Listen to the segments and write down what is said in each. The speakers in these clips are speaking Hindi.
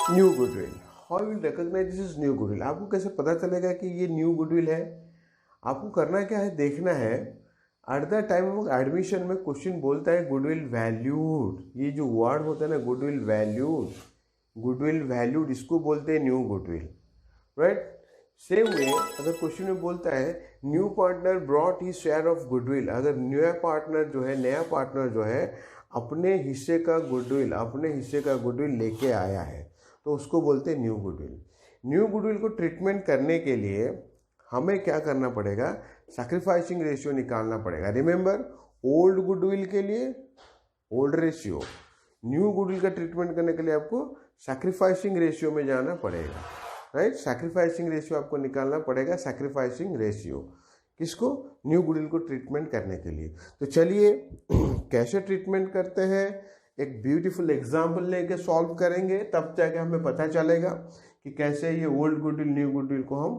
New goodwill, how will recognise this is new goodwill. आपको कैसे पता चलेगा कि ये न्यू गुडविल है? आपको करना क्या है, देखना है at the time of admission में क्वेश्चन बोलता है गुडविल वैल्यूड, ये जो वर्ड होता है ना गुडविल वैल्यूड, गुडविल वैल्यूड इसको बोलते हैं new goodwill, right. Same way अगर क्वेश्चन में बोलता है new partner brought he share of goodwill, अगर नया पार्टनर जो है अपने हिस्से का गुडविल लेके आया है तो उसको बोलते हैं न्यू गुडविल। न्यू गुडविल को ट्रीटमेंट करने के लिए हमें क्या करना पड़ेगा, सैक्रिफाइसिंग रेशियो निकालना पड़ेगा। रिमेंबर, ओल्ड गुडविल के लिए ओल्ड रेशियो, न्यू गुडविल का ट्रीटमेंट करने के लिए आपको सैक्रिफाइसिंग रेशियो में जाना पड़ेगा, राइट। सैक्रिफाइसिंग रेशियो आपको निकालना पड़ेगा, सैक्रिफाइसिंग रेशियो किसको, न्यू गुडविल को ट्रीटमेंट करने के लिए। तो चलिए कैसे ट्रीटमेंट करते हैं, एक ब्यूटीफुल एग्जाम्पल लेके सॉल्व करेंगे, तब जाके हमें पता चलेगा कि कैसे ये ओल्ड गुडविल न्यू गुडविल को हम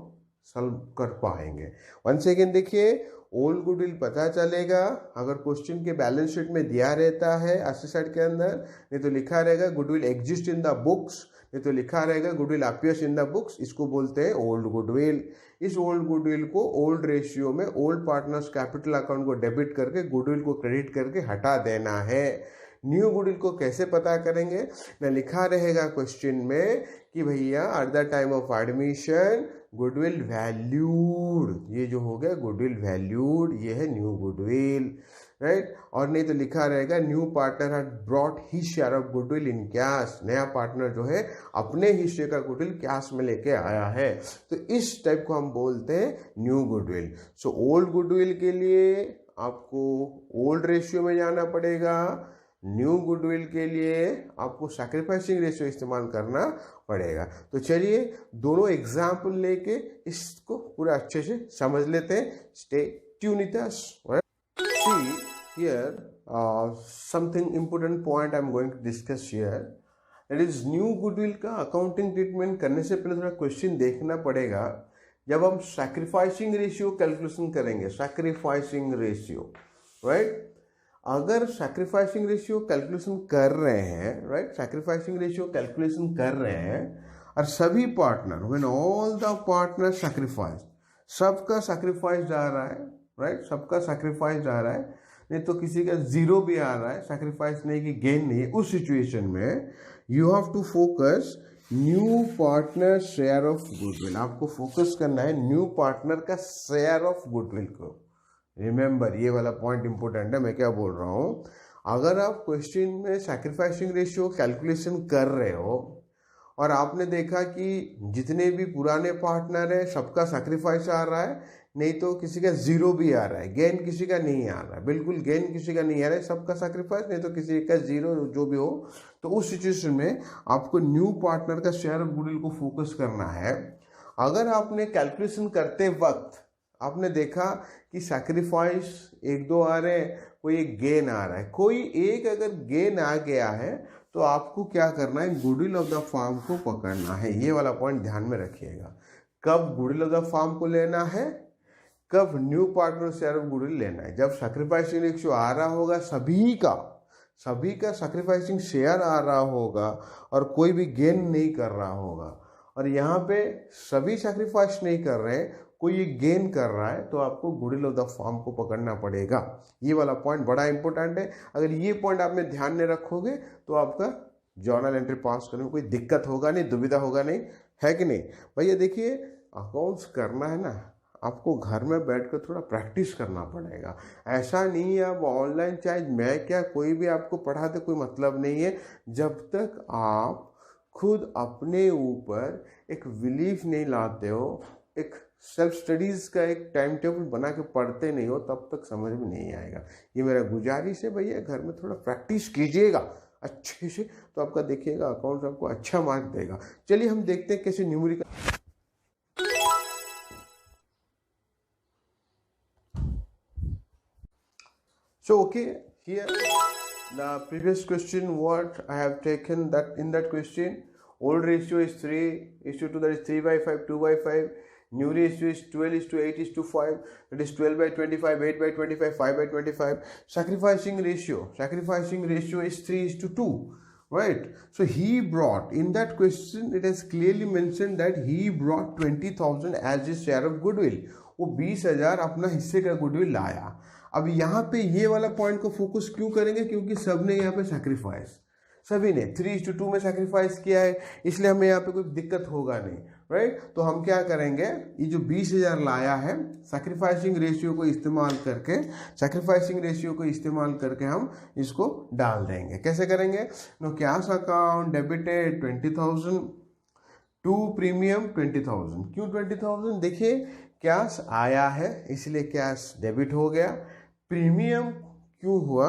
सॉल्व कर पाएंगे। वन सेकेंड देखिए, ओल्ड गुडविल पता चलेगा अगर क्वेश्चन के बैलेंस शीट में दिया रहता है एसेट के अंदर, नहीं तो लिखा रहेगा goodwill exist in the books, नहीं तो लिखा रहेगा goodwill appears in the books, इसको बोलते हैं ओल्ड गुडविल। इस ओल्ड गुडविल को ओल्ड रेशियो में ओल्ड पार्टनर्स कैपिटल अकाउंट को डेबिट करके गुडविल को क्रेडिट करके हटा देना है। न्यू गुडविल को कैसे पता करेंगे, ना लिखा रहेगा क्वेश्चन में कि भैया at the time of admission goodwill valued, ये जो हो गया गुडविल वैल्यूड, ये है न्यू गुडविल, राइट। और नहीं तो लिखा रहेगा new partner had brought his share of goodwill in cash, नया पार्टनर जो है अपने हिस्से का गुडविल कैश में लेके आया है, तो इस टाइप को हम बोलते हैं new goodwill. So old goodwill के लिए आपको ओल्ड रेशियो में जाना पड़ेगा, न्यू गुडविल के लिए आपको सैक्रिफाइसिंग रेशियो इस्तेमाल करना पड़ेगा। तो चलिए दोनों एग्जाम्पल लेके इसको पूरा अच्छे से समझ लेते हैं। Stay tune with us. See here, something important point I'm going to discuss here. That is new goodwill का अकाउंटिंग ट्रीटमेंट करने से पहले थोड़ा क्वेश्चन देखना पड़ेगा। जब हम सैक्रिफाइसिंग रेशियो कैलकुलेशन करेंगे, सैक्रिफाइसिंग रेशियो, राइट, अगर सैक्रिफाइसिंग रेशियो कैलकुलेशन कर रहे हैं, राइट, सैक्रिफाइसिंग रेशियो कैलकुलेशन कर रहे हैं और सभी partner, when all the partner sacrifice, सबका सैक्रिफाइस जा रहा है, राइट, सबका सैक्रिफाइस जा रहा है, नहीं तो किसी का जीरो भी आ रहा है, सैक्रिफाइस नहीं कि गेन नहीं है, उस सिचुएशन में you have to focus new partner share of goodwill. आपको फोकस करना है न्यू पार्टनर का शेयर ऑफ गुडविल को। रिमेंबर, ये वाला पॉइंट इंपॉर्टेंट है, मैं क्या बोल रहा हूँ, अगर आप क्वेश्चन में सैक्रिफाइसिंग रेशियो कैलकुलेशन कर रहे हो और आपने देखा कि जितने भी पुराने पार्टनर है सबका सैक्रिफाइस आ रहा है, नहीं तो किसी का जीरो भी आ रहा है, गेन किसी का नहीं आ रहा है, बिल्कुल गेन किसी का नहीं आ रहा है, सबका सैक्रिफाइस, नहीं तो किसी का जीरो जो भी हो, तो उस सिचुएशन में आपको न्यू पार्टनर का शेयर ऑफ गुडविल को फोकस करना है। अगर आपने कैलकुलेशन करते वक्त आपने देखा कि सैक्रिफाइस एक दो आ रहे हैं, कोई एक गेन आ रहा है, कोई एक अगर गेन आ गया है तो आपको क्या करना है, गुडविल ऑफ द फर्म को पकड़ना है। ये वाला पॉइंट ध्यान में रखिएगा, कब गुडविल ऑफ द फर्म को लेना है, कब new partner share of goodwill लेना है। जब सैक्रिफाइसिंग रेशियो आ रहा होगा, सभी का सैक्रिफाइसिंग शेयर आ रहा होगा और कोई भी गेन नहीं कर रहा होगा, और यहाँ पे सभी सैक्रिफाइस नहीं कर रहे हैं, कोई गेन कर रहा है, तो आपको गुडविल ऑफ द फर्म को पकड़ना पड़ेगा। ये वाला पॉइंट बड़ा इंपॉर्टेंट है। अगर ये पॉइंट आप में ध्यान में रखोगे तो आपका जर्नल एंट्री पास करने में कोई दिक्कत होगा नहीं, दुविधा होगा नहीं, है कि नहीं भैया। देखिए अकाउंट्स करना है ना, आपको घर में बैठकर थोड़ा प्रैक्टिस करना पड़ेगा। ऐसा नहीं है अब ऑनलाइन चाहे मैं क्या कोई भी आपको पढ़ा दे, कोई मतलब नहीं है। जब तक आप खुद अपने ऊपर एक बिलीफ नहीं लाते हो, एक सेल्फ स्टडीज़ का एक टाइम टेबल बना के पढ़ते नहीं हो, तब तक समझ में नहीं आएगा। ये मेरा गुजारिश है भैया, घर में थोड़ा प्रैक्टिस कीजिएगा अच्छे से, तो आपका देखिएगा अकाउंट आपको अच्छा मार्क देगा। चलिए हम देखते हैं कैसे numerical. So okay, here the previous question what I have taken, that in that question old ratio is 3:2, that is 3/5, 2/5. New ratio is 12:8:5, that is 12/25, 8/25, 5/25. Sacrificing ratio is 3:2, right? So he brought, in that question it is clearly mentioned that he brought 20,000 as his share of goodwill. वो 20,000 अपना हिस्से का गुडविल लाया. अब यहाँ पे ये वाला पॉइंट को फोकस क्यों करेंगे, क्योंकि सबने यहाँ पे सैक्रिफाइस, सभी ने 3:2 में सैक्रिफाइस किया है, इसलिए हमें यहाँ पे कोई दिक्कत होगा नहीं, राइट? तो हम क्या करेंगे, ये जो 20,000 लाया है सैक्रिफाइसिंग रेशियो को इस्तेमाल करके, सैक्रिफाइसिंग रेशियो को इस्तेमाल करके हम इसको डाल देंगे. कैसे करेंगे? No cash account debited 20,000 to premium 20,000. क्यों 20,000? देखिए कैश आया है इसलिए कैश डेबिट हो गया. प्रीमियम क्यों हुआ?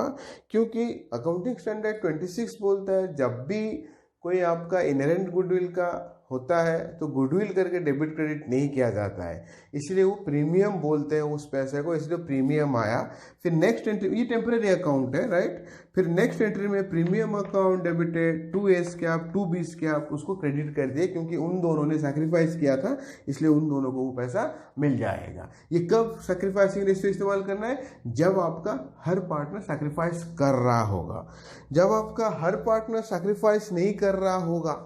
क्योंकि अकाउंटिंग स्टैंडर्ड 26 बोलता है जब भी कोई आपका इनहेरेंट गुडविल का होता है तो गुडविल करके डेबिट क्रेडिट नहीं किया जाता है, इसलिए वो प्रीमियम बोलते हैं उस पैसे को, इसलिए प्रीमियम आया. फिर नेक्स्ट एंट्री, ये टेम्परेरी अकाउंट है, राइट? फिर नेक्स्ट एंट्री में premium account debited 2S cap 2Bs cap उसको क्रेडिट कर दिए, क्योंकि उन दोनों ने सैक्रिफाइस किया था, इसलिए उन दोनों को वो पैसा मिल जाएगा. ये कब सैक्रिफाइसिंग रेशियो इस्तेमाल करना है? जब आपका हर पार्टनर सैक्रिफाइस कर रहा होगा. जब आपका हर पार्टनर सैक्रिफाइस नहीं कर रहा होगा,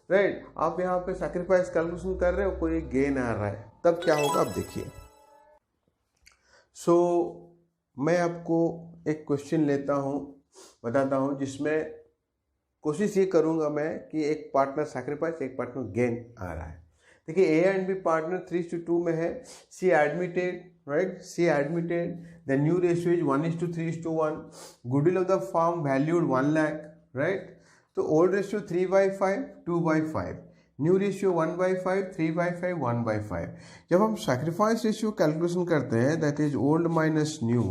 राइट, आप यहाँ पे सैक्रिफाइस कैलकुलेशन कर रहे हो, कोई गेन आ रहा है, तब क्या होगा आप देखिए. सो मैं आपको एक क्वेश्चन लेता हूँ, बताता हूँ, जिसमें कोशिश ये करूँगा मैं कि एक पार्टनर सैक्रिफाइस, एक पार्टनर गेन आ रहा है. देखिए ए एंड बी पार्टनर 3:2 में है. C admitted, right, C admitted, the new ratio is 1:3:1. Goodwill of the firm valued 1 lakh, right? तो ओल्ड रेशियो 3/5 2/5, न्यू रेशियो 1/5 3/5 1/5. जब हम सैक्रिफाइस रेशियो कैलकुलेशन करते हैं, that is old minus new,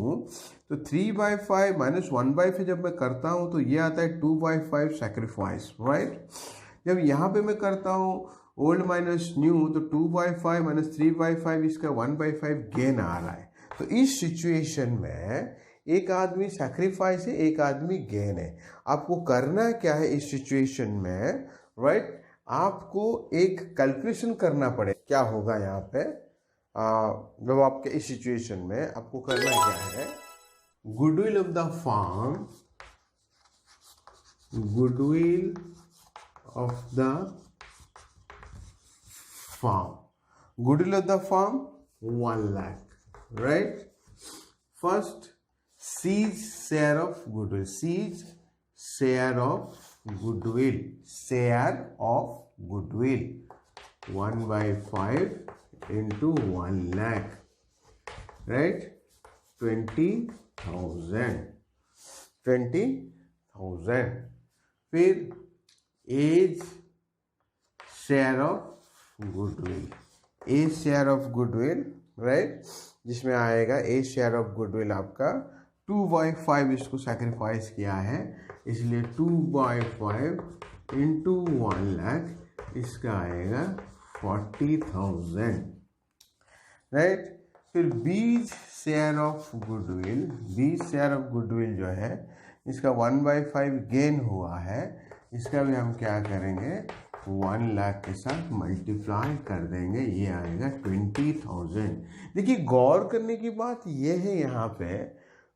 तो 3/5 माइनस 1/5 जब मैं करता हूँ तो ये आता है 2/5 सैक्रिफाइस, राइट? जब यहाँ पे मैं करता हूँ ओल्ड माइनस न्यू, तो 2/5 माइनस 3/5 इसका 1/5 गेन आ रहा है. तो इस सिचुएशन में एक आदमी सैक्रिफाइस है, एक आदमी गेन है. आपको करना क्या है इस सिचुएशन में, राइट? आपको एक कैलकुलेशन करना पड़े. क्या होगा यहाँ पे जब आपके इस सिचुएशन में आपको करना क्या है, goodwill of the firm, goodwill of the firm, goodwill of the firm 1 lakh, right? First C's share of goodwill, C's share of goodwill, share of goodwill 1/5 into 1 lakh, right? 20,000, 20,000. फिर age share of goodwill, age share of goodwill, right? जिसमें आएगा age share of goodwill आपका 2/5, इसको सैक्रिफाइस किया है, इसलिए 2/5 इंटू 1 लाख, इसका आएगा 40,000, राइट? फिर बीज शेयर ऑफ गुडविल, बीज शेयर ऑफ गुडविल जो है इसका 1/5 गेन हुआ है, इसका भी हम क्या करेंगे 1 लाख के साथ मल्टीप्लाई कर देंगे, ये आएगा 20,000. देखिए गौर करने की बात ये है, यहाँ पे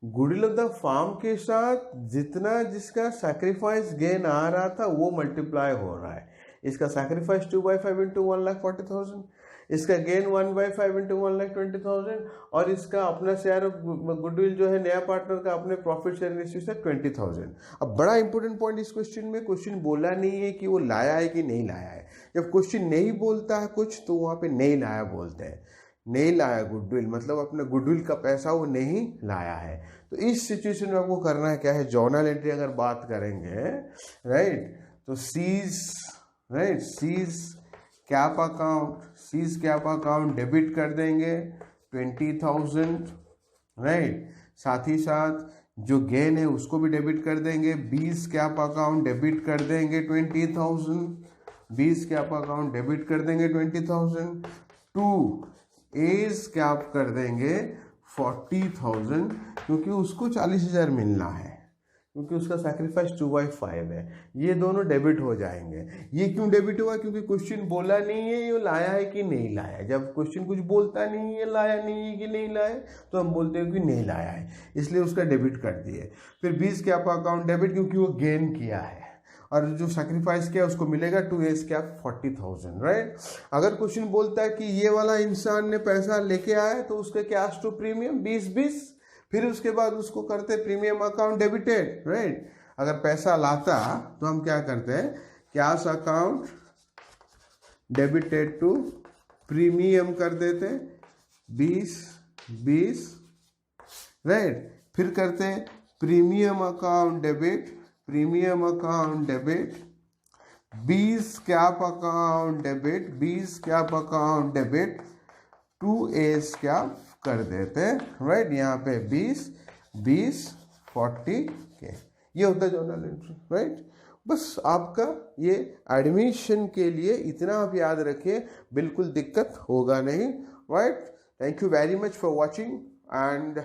गुडविल ऑफ द फर्म के साथ जितना जिसका सैक्रिफाइस गेन आ रहा था वो मल्टीप्लाई हो रहा है. इसका सैक्रिफाइस 2/5 इंटू 1,40,000, इसका गेन 1/5 इंटू 1,20,000, और इसका अपना शेयर ऑफ गुडविल जो है नया पार्टनर का अपने प्रॉफिट शेयर रेशियो से 20,000. अब बड़ा इंपॉर्टेंट पॉइंट इस क्वेश्चन में, क्वेश्चन बोला नहीं है कि वो लाया है कि नहीं लाया है. जब क्वेश्चन नहीं बोलता है कुछ तो वहाँ पे नहीं लाया बोलते हैं. नहीं लाया गुडविल मतलब अपने गुडविल का पैसा वो नहीं लाया है. तो इस सिचुएशन में आपको करना है क्या है, जर्नल एंट्री अगर बात करेंगे, राइट, तो C's, right, C's cap account, C's cap account debit कर देंगे 20,000, राइट? साथ ही साथ जो गेन है उसको भी डेबिट कर देंगे. 20 कैप अकाउंट डेबिट कर देंगे 20,000, 20 कैप अकाउंट डेबिट कर देंगे 20,000. 2 एज कैप कर देंगे 40,000, क्योंकि उसको 40,000 मिलना है, क्योंकि उसका सैक्रिफाइस 2/5 है. ये दोनों डेबिट हो जाएंगे. ये क्यों डेबिट हुआ? क्योंकि क्वेश्चन बोला नहीं है ये लाया है कि नहीं लाया. जब क्वेश्चन कुछ बोलता नहीं है लाया नहीं है कि नहीं लाया, तो हम बोलते हैं कि नहीं लाया है, इसलिए उसका डेबिट कर दिए. फिर 20 कैप अकाउंट डेबिट, क्योंकि वो गेन किया है. और जो सेक्रीफाइस किया उसको मिलेगा 2s क्या 40,000, राइट। अगर क्वेश्चन बोलता है कि ये वाला इंसान ने पैसा लेके आया तो उसके कैश टू प्रीमियम 20-20, फिर उसके बाद उसको करते प्रीमियम अकाउंट डेबिटेड, राइट। अगर पैसा लाता तो हम क्या करते हैं, cash account debited to premium कर देते 20-20, राइट। फिर करते हैं premium account debit 20 cap account debit 2A's cap कर देते हैं, राइट। यहाँ पे 20-40 के, ये होता है जर्नल एंट्री, राइट। बस आपका ये एडमिशन के लिए इतना आप याद रखिए, बिल्कुल दिक्कत होगा नहीं, right. Thank you very much for watching and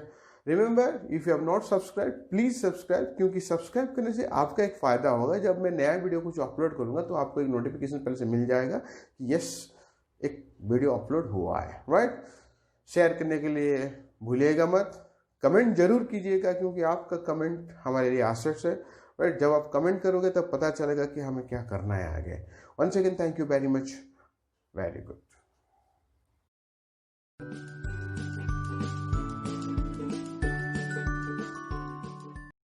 remember if you have not subscribe please subscribe, क्योंकि सब्सक्राइब करने से आपका एक फ़ायदा होगा, जब मैं नया वीडियो कुछ अपलोड करूंगा तो आपको एक नोटिफिकेशन पहले से मिल जाएगा कि यस एक वीडियो अपलोड हुआ है, राइट। शेयर करने के लिए भूलिएगा मत, कमेंट जरूर कीजिएगा क्योंकि आपका कमेंट हमारे लिए आसेट है, राइट। जब आप कमेंट करोगे तब पता चलेगा कि हमें क्या करना है आगे। Once again thank you very much, very good.